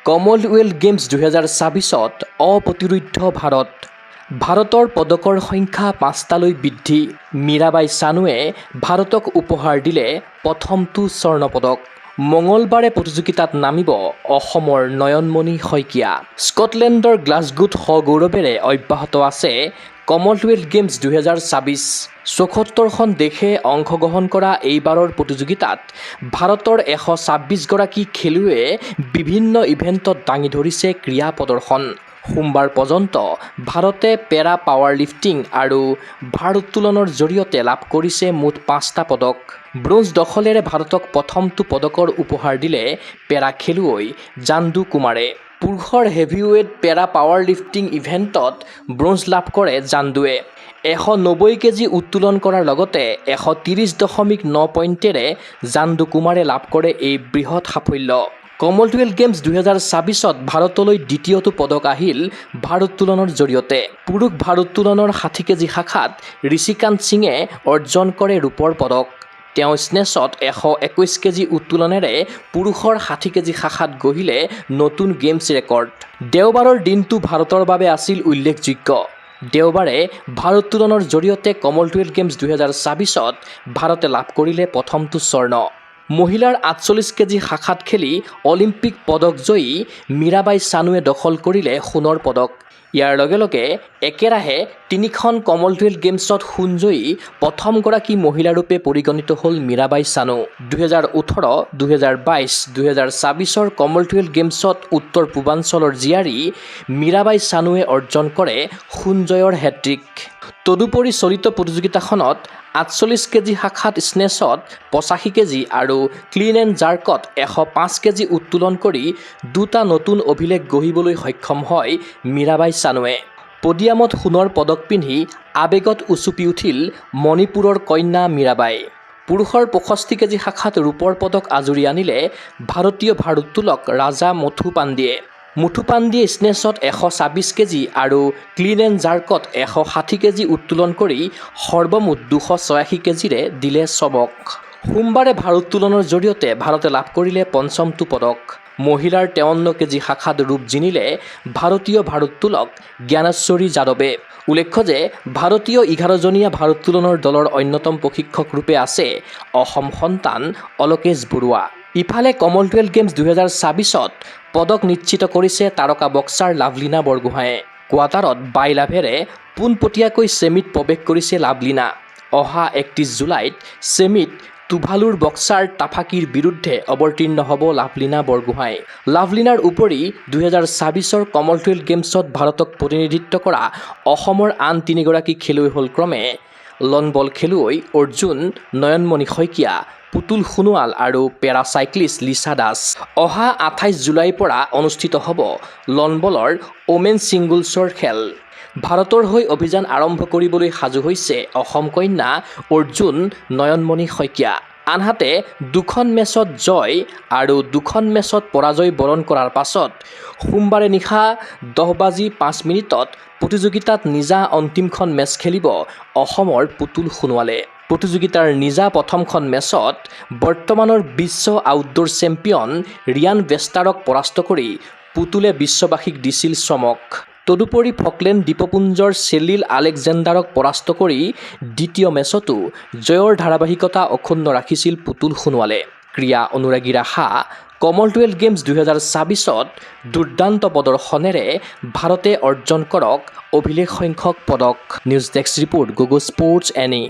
Commonwealth games 2024ত অপ্ৰতিৰোধ্য ভাৰতৰ পদকৰ সংখ্যা 5টালৈ বৃদ্ধি। মীৰাবাই চানুৱে ভাৰতক উপহাৰ দিলে প্ৰথমটো স্বৰ্ণ পদক। মঙলবাৰে প্ৰতিযোগিতাত নামিব অসমৰ নয়নমণি শইকীয়া। স্কটলেণ্ডৰ গ্লাছগোত সগৌৰৱেৰে অব্যাহত আছে কমনৱেলথ গেমছ 2024। 74খন দেশে অংশগ্ৰহণ কৰা এইবাৰৰ প্ৰতিযোগিতাত ভাৰতৰ 126গৰাকী খেলুৱৈয়ে বিভিন্ন ইভেণ্টত দাঙি ধৰিছে ক্ৰীড়া প্ৰদৰ্শন। সোমবাৰ পৰ্যন্ত ভাৰতে পেৰা পাৱাৰ লিফটিং আৰু ভাৰোত্তোলনৰ জৰিয়তে লাভ কৰিছে মুঠ 5টা পদক। ব্ৰঞ্জ দখলেৰে ভাৰতক প্ৰথমটো পদকৰ উপহাৰ দিলে পেৰা খেলুৱৈ জান্দু কুমাৰে। পুৰুষৰ হেভিৱেইট পেৰা পাৱাৰ লিফটিং ইভেণ্টত ব্ৰঞ্জ লাভ কৰে জান্দুৱে। 190 কেজি উত্তোলন কৰাৰ লগতে 130.9 পইণ্টেৰে জান্দু কুমাৰে লাভ কৰে এই বৃহৎ সাফল্য। কমনৱেলথ গেমছ 2024ত ভাৰতলৈ দ্বিতীয়টো পদক আহিল ভাৰোত্তোলনৰ জৰিয়তে। পুৰুষ ভাৰোত্তোলনৰ 60 কেজি শাখাত ঋষিকান্ত সিঙে অৰ্জন কৰে ৰূপৰ পদক। তেওঁ স্নেচত 121 কেজি উত্তোলনেৰে পুৰুষৰ 60 কেজি শাখাত গঢ়িলে নতুন গেমছ ৰেকৰ্ড। দেওবাৰৰ দিনটো ভাৰতৰ বাবে আছিল উল্লেখযোগ্য। দেওবাৰে ভাৰোত্তোলনৰ জৰিয়তে কমনৱেলথ গেমছ 2024ত ভাৰতে লাভ কৰিলে প্ৰথমটো স্বৰ্ণ। মহিলাৰ 48 কেজি শাখাত খেলি অলিম্পিক পদক জয়ী মীৰাবাই চানুৱে দখল কৰিলে সোণৰ পদক। ইয়াৰ লগে লগে একেৰাহে 3খন কমনৱেলথ গেমছত সোণজয়ী প্ৰথমগৰাকী মহিলাৰূপে পৰিগণিত হ'ল মীৰাবাই চানু। 2018, 2022, 2024ৰ কমনৱেলথ গেমছত উত্তৰ পূৰ্বাঞ্চলৰ জীয়াৰী মীৰাবাই চানুৱে অৰ্জন কৰে সোণজয়ৰ হেট্ৰিক। তদুপৰি চলিত প্ৰতিযোগিতাখনত 48 কেজি শাখাত স্নেচত 85 কেজি আৰু ক্লিন এণ্ড জাৰ্কত 105 কেজি উত্তোলন কৰি দুটা নতুন অভিলেখ গঢ়িবলৈ সক্ষম হয় মীৰাবাই চানুৱে। পডিয়ামত সোণৰ পদক পিন্ধি আৱেগত উচুপি উঠিল মণিপুৰৰ কন্যা মীৰাবাই। পুৰুষৰ 65 কেজি শাখাত ৰূপৰ পদক আজুৰি আনিলে ভাৰতীয় ভাৰোত্তোলক ৰাজা মুথু পাণ্ডিয়ে। মুথু পাণ্ডিয়ে স্নেচত 126 কেজি আৰু ক্লিন এণ্ড জাৰ্কত 160 কেজি উত্তোলন কৰি সৰ্বমুঠ 286 কেজিৰে দিলে চমক। সোমবাৰে ভাৰোত্তোলনৰ জৰিয়তে ভাৰতে লাভ কৰিলে পঞ্চমটো পদক। মহিলাৰ 53 কেজি শাখাত ৰূপ জিনিলে ভাৰতীয় ভাৰোত্তোলক জ্ঞানেশ্বৰী যাদৱে। উল্লেখ্য যে ভাৰতীয় 11জনীয়া ভাৰোত্তোলনৰ দলৰ অন্যতম প্ৰশিক্ষক ৰূপে আছে অসম সন্তান অলকেশ বৰুৱা। ইফালে কমনৱেলথ গেমছ 2024ত পদক নিশ্চিত কৰিছে তাৰকা বক্সাৰ লাভলীনা বৰগোহাঁয়ে। কোৱাৰ্টাৰত 22 লাভেৰে পোনপটীয়াকৈ ছেমিত প্ৰৱেশ কৰিছে লাভলীনা। অহা 31 জুলাইত ছেমিত টুভালুৰ বক্সাৰ টাফাকিৰ বিৰুদ্ধে অৱতীৰ্ণ হ'ব লাভলীনা বৰগোহাঁই। লাভলীনাৰ উপৰি 2024ৰ কমনৱেলথ গেমছত ভাৰতক প্ৰতিনিধিত্ব কৰা অসমৰ আন 3গৰাকী খেলুৱৈ হ'ল ক্ৰমে লন বল খেলুৱৈ অৰ্জুন নয়নমণি শইকীয়া, পুতুল সোণোৱাল আৰু পেৰা চাইক্লিষ্ট লিছা দাস। অহা 28 জুলাইৰ পৰা অনুষ্ঠিত হ'ব লন বলৰ ওমেন ছিংগলছৰ খেল। ভাৰতৰ হৈ অভিযান আৰম্ভ কৰিবলৈ সাজু হৈছে অসম কন্যা অৰ্জুন নয়নমণি শইকীয়া। আনহাতে 2খন মেচত জয় আৰু 2খন মেচত পৰাজয় বৰণ কৰাৰ পাছত সোমবাৰে নিশা 10:05 প্ৰতিযোগিতাত নিজা অন্তিমখন মেচ খেলিব অসমৰ পুতুল সোণোৱালে। প্ৰতিযোগিতাৰ নিজা প্ৰথমখন মেচত বৰ্তমানৰ বিশ্ব আউটড'ৰ চেম্পিয়ন ৰিয়ান বেষ্টাৰক পৰাস্ত কৰি পুতুলে বিশ্ববাসীক দিছিল চমক। তদুপৰি ফকলেণ্ড দ্বীপপুঞ্জৰ চেলিল আলেকজেণ্ডাৰক পৰাস্ত কৰি দ্বিতীয় মেচতো জয়ৰ ধাৰাবাহিকতা অক্ষুণ্ণ ৰাখিছিল পুতুল সোণোৱালে। ক্ৰীড়া অনুৰাগীৰ আশা কমনৱেলথ গেমছ 2024ত দুৰ্দান্ত প্ৰদৰ্শনেৰে ভাৰতে অৰ্জন কৰক অভিলেখ সংখ্যক পদক। নিউজ ডেস্ক ৰিপৰ্ট, গগো স্পৰ্টছ এনি।